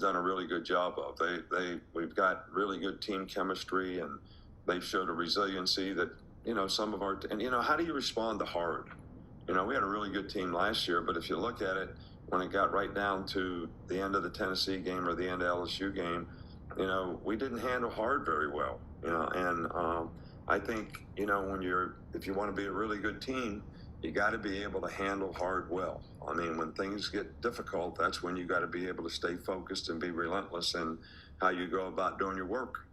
done a really good job of. We've got really good team chemistry, and they've showed a resiliency that, some of our, and how do you respond to hard? We had a really good team last year, but if you look at it, when it got right down to the end of the Tennessee game or the end of LSU game, we didn't handle hard very well, and I think, if you want to be a really good team, you got to be able to handle hard well. I mean, when things get difficult, that's when you got to be able to stay focused and be relentless in how you go about doing your work.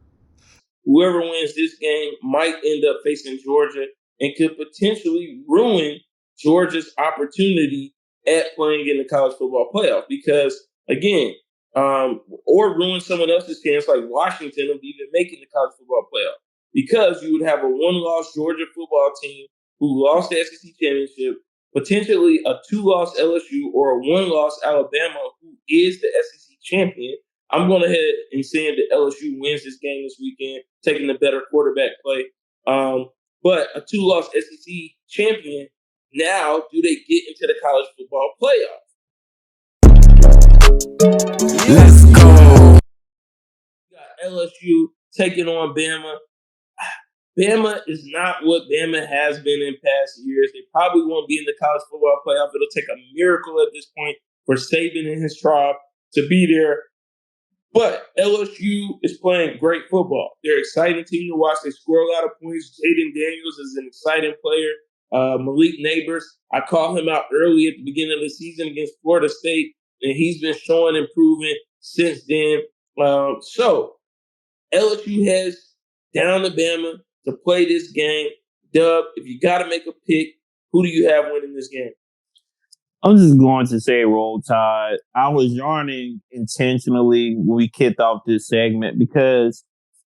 Whoever wins this game might end up facing Georgia and could potentially ruin Georgia's opportunity at playing in the college football playoff because, again, or ruin someone else's chance like Washington of even making the college football playoff because you would have a one-loss Georgia football team who lost the SEC championship, potentially a two-loss LSU or a one-loss Alabama who is the SEC champion. I'm going ahead and saying that LSU wins this game this weekend, taking the better quarterback play. But a two-loss SEC champion, now do they get into the college football playoff? Let's go. You got LSU taking on Bama. Bama is not what Bama has been in past years. They probably won't be in the college football playoff. It'll take a miracle at this point for Saban and his tribe to be there. But LSU is playing great football. They're an exciting team to watch. They score a lot of points. Jayden Daniels is an exciting player. Malik Neighbors, I called him out early at the beginning of the season against Florida State, and he's been showing improvement since then. So LSU heads down to Bama to play this game. Dub, if you got to make a pick, who do you have winning this game? I'm just going to say Roll Tide. I was yarning intentionally when we kicked off this segment because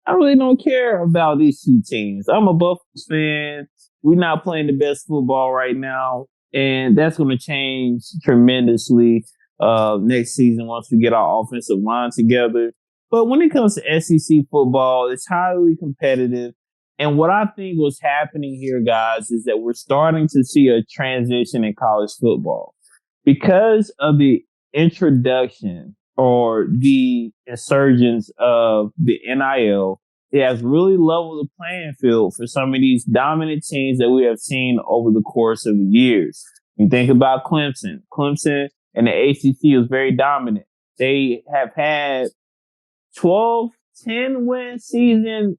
I really don't care about these two teams. I'm a Buffaloes fan. We're not playing the best football right now, and that's going to change tremendously next season once we get our offensive line together. But when it comes to SEC football, it's highly competitive. And what I think was happening here, guys, is that we're starting to see a transition in college football. Because of the introduction or the insurgence of the NIL, it has really leveled the playing field for some of these dominant teams that we have seen over the course of the years. You think about Clemson. Clemson and the ACC was very dominant. They have had 12, 10-win seasons.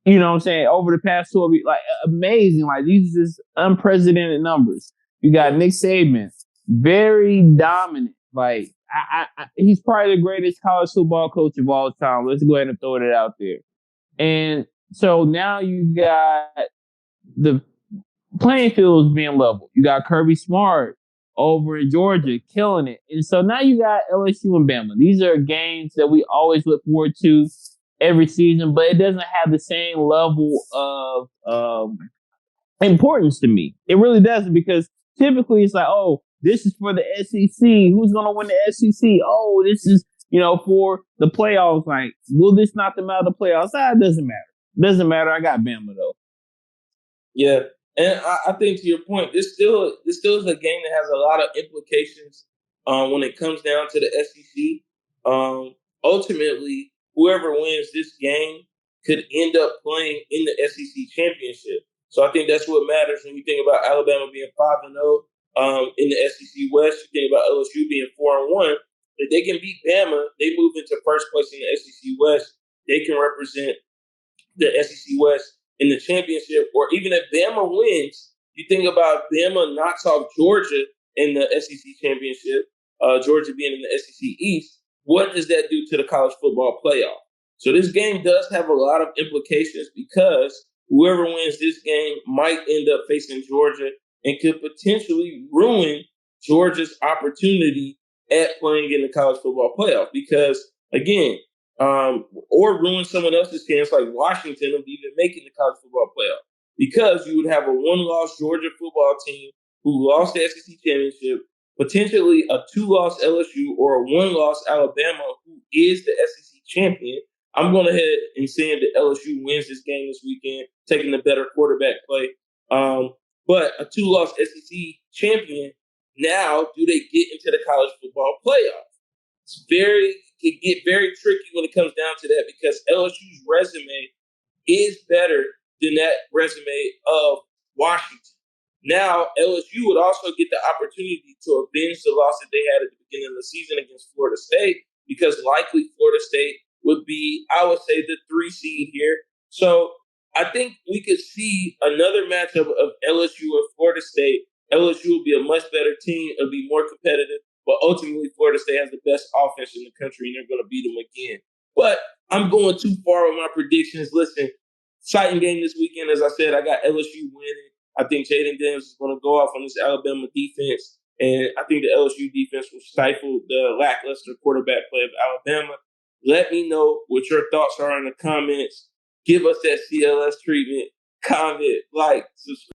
You know what I'm saying? Over the past 12 years, like amazing. Like these are just unprecedented numbers. You got Nick Saban, very dominant. Like he's probably the greatest college football coach of all time. Let's go ahead and throw it out there. And so now you got the playing field is being leveled. You got Kirby Smart over in Georgia killing it. And so now you got LSU and Bama. These are games that we always look forward to every season, but it doesn't have the same level of importance to me. It really doesn't, because typically it's like, oh, this is for the SEC. Who's going to win the SEC? Oh, this is, for the playoffs. Like, will this knock them out of the playoffs? It doesn't matter. Doesn't matter. I got Bama, though. Yeah, and I think to your point, this still is a game that has a lot of implications when it comes down to the SEC. Ultimately, whoever wins this game could end up playing in the SEC championship. So I think that's what matters when you think about Alabama being 5-0 in the SEC West. You think about LSU being 4-1. If they can beat Bama, they move into first place in the SEC West. They can represent the SEC West in the championship. Or even if Bama wins, you think about Bama knocks off Georgia in the SEC championship, Georgia being in the SEC East. What does that do to the college football playoff? So this game does have a lot of implications because whoever wins this game might end up facing Georgia and could potentially ruin Georgia's opportunity at playing in the college football playoff. Because, again, or ruin someone else's chance like Washington of even making the college football playoff. Because you would have a one-loss Georgia football team who lost the SEC championship, potentially a two-loss LSU or a one-loss Alabama who is the SEC champion. I'm going ahead and saying that LSU wins this game this weekend, taking the better quarterback play. But a two-loss SEC champion, Now, do they get into the college football playoff? It get very tricky when it comes down to that because LSU's resume is better than that resume of Washington. Now, LSU would also get the opportunity to avenge the loss that they had at the beginning of the season against Florida State because likely Florida State would be, I would say, the 3 seed here. So I think we could see another matchup of LSU or Florida State. LSU will be a much better team. It'll be more competitive. But ultimately, Florida State has the best offense in the country, and they're going to beat them again. But I'm going too far with my predictions. Listen, exciting game this weekend. As I said, I got LSU winning. I think Jayden Daniels is going to go off on this Alabama defense, and I think the LSU defense will stifle the lackluster quarterback play of Alabama. Let me know what your thoughts are in the comments. Give us that CLS treatment. Comment, like, subscribe.